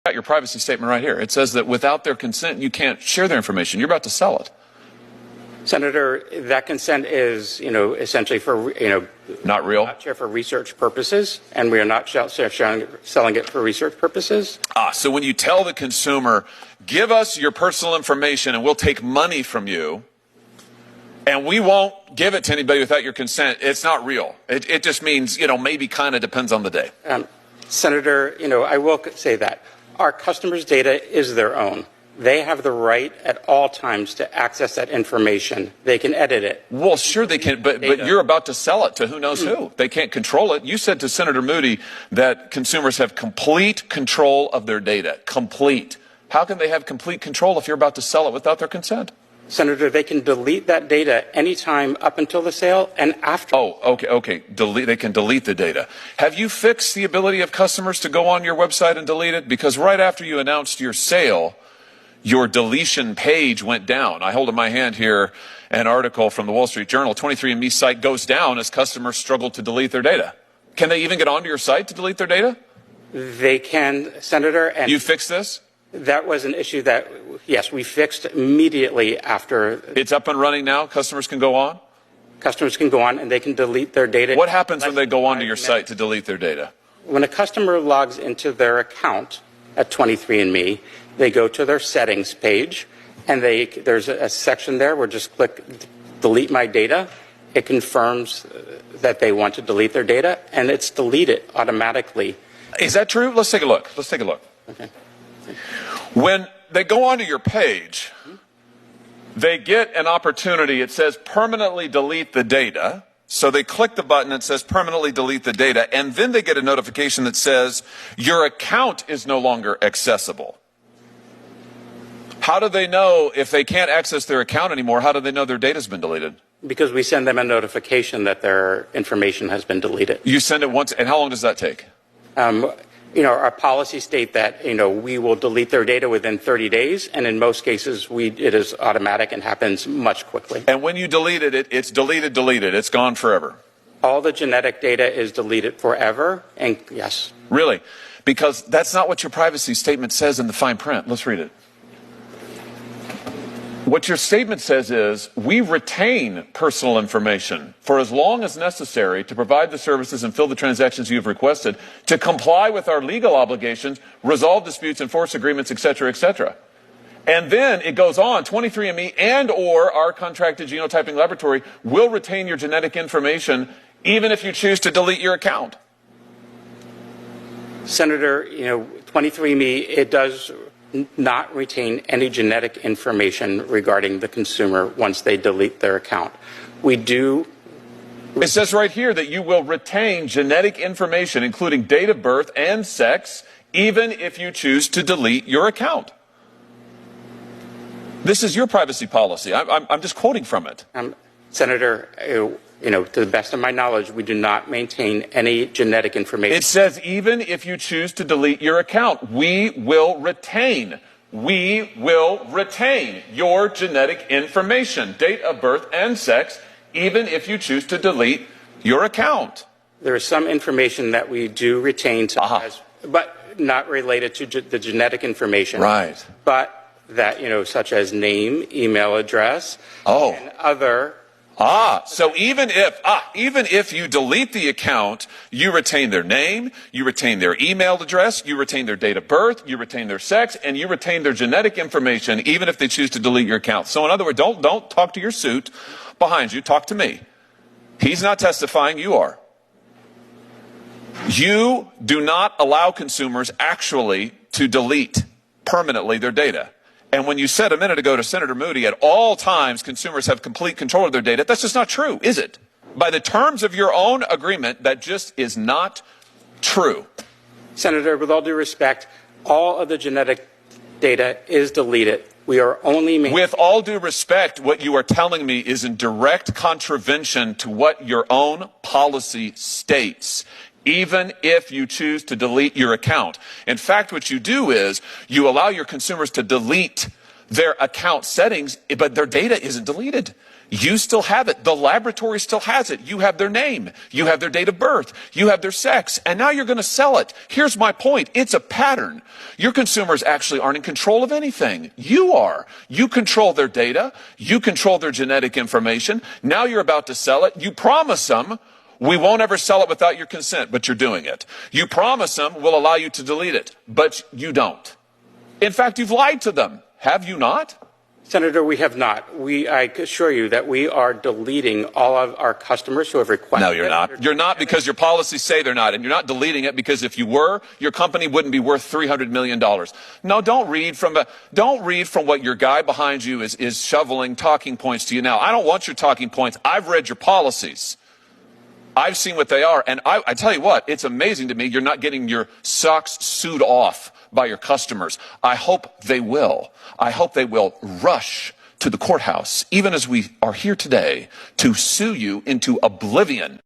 Got your privacy statement right here. It says that without their consent, you can't share their information. You're about to sell it. Senator, that consent is, essentially for, not real. Not share for research purposes, and we are not selling it for research purposes. So when you tell the consumer, give us your personal information and we'll take money from you, and we won't give it to anybody without your consent, it's not real. It just means, maybe kind of depends on the day. Senator, I will say that our customers' data is their own. They have the right at all times to access that information. They can edit it. Well, sure they can, but you're about to sell it to who knows who. They can't control it. You said to Senator Moody that consumers have complete control of their data. Complete. How can they have complete control if you're about to sell it without their consent? Senator, they can delete that data anytime up until the sale and after. Oh, okay. They can delete the data. Have you fixed the ability of customers to go on your website and delete it? Because right after you announced your sale, your deletion page went down. I hold in my hand here an article from the Wall Street Journal. 23andMe site goes down as customers struggle to delete their data. Can they even get onto your site to delete their data? They can, Senator. And you fixed this? That was an issue that, yes, we fixed immediately after. It's up and running now? Customers can go on? Customers can go on and they can delete their data. What happens when they go onto your site to delete their data? When a customer logs into their account at 23andMe, they go to their settings page, and there's a section there where just click delete my data. It confirms that they want to delete their data, and it's deleted automatically. Is that true? Let's take a look. Okay. When they go onto your page, they get an opportunity. It says permanently delete the data. So they click the button that says permanently delete the data, and then they get a notification that says your account is no longer accessible. How do they know if they can't access their account anymore? How do they know their data's been deleted? Because we send them a notification that their information has been deleted. You send it once, and how long does that take? Our policies state that, we will delete their data within 30 days, and in most cases, it is automatic and happens much quickly. And when you delete it, it's deleted. It's gone forever. All the genetic data is deleted forever, and yes. Really? Because that's not what your privacy statement says in the fine print. Let's read it. What your statement says is, we retain personal information for as long as necessary to provide the services and fill the transactions you have requested, to comply with our legal obligations, resolve disputes, enforce agreements, etc., etc. And then it goes on, 23andMe and or our contracted genotyping laboratory will retain your genetic information even if you choose to delete your account. Senator, 23andMe, it does not retain any genetic information regarding the consumer once they delete their account. We do. It says right here that you will retain genetic information, including date of birth and sex, even if you choose to delete your account. This is your privacy policy. I'm just quoting from it. Senator, to the best of my knowledge, we do not maintain any genetic information. It says even if you choose to delete your account, we will retain your genetic information, date of birth and sex, even if you choose to delete your account. There is some information that we do retain, but not related to the genetic information. Right. But that, such as name, email address, and other. So even if you delete the account, you retain their name, you retain their email address, you retain their date of birth, you retain their sex, and you retain their genetic information, even if they choose to delete your account. So in other words, don't talk to your suit behind you. Talk to me. He's not testifying. You are. You do not allow consumers actually to delete permanently their data. And when you said a minute ago to Senator Moody, at all times consumers have complete control of their data, that's just not true, is it? By the terms of your own agreement, that just is not true. Senator, with all due respect, all of the genetic data is deleted. We are only... With all due respect, what you are telling me is in direct contravention to what your own policy states, even if you choose to delete your account. In fact, what you do is you allow your consumers to delete their account settings, but their data isn't deleted. You still have it. The laboratory still has it. You have their name. You have their date of birth. You have their sex. And now you're going to sell it. Here's my point. It's a pattern. Your consumers actually aren't in control of anything. You are. You control their data. You control their genetic information. Now you're about to sell it. You promise them, we won't ever sell it without your consent, but you're doing it. You promise them, we'll allow you to delete it, but you don't. In fact, you've lied to them. Have you not? Senator, we have not. I assure you that we are deleting all of our customers who have requested. No, you're not. You're not, because your policies say they're not. And you're not deleting it because if you were, your company wouldn't be worth $300 million. No, don't read from what your guy behind you is shoveling talking points to you now. I don't want your talking points. I've read your policies. I've seen what they are. And I tell you what, it's amazing to me you're not getting your socks sewed off by your customers. I hope they will. I hope they will rush to the courthouse, even as we are here today, to sue you into oblivion.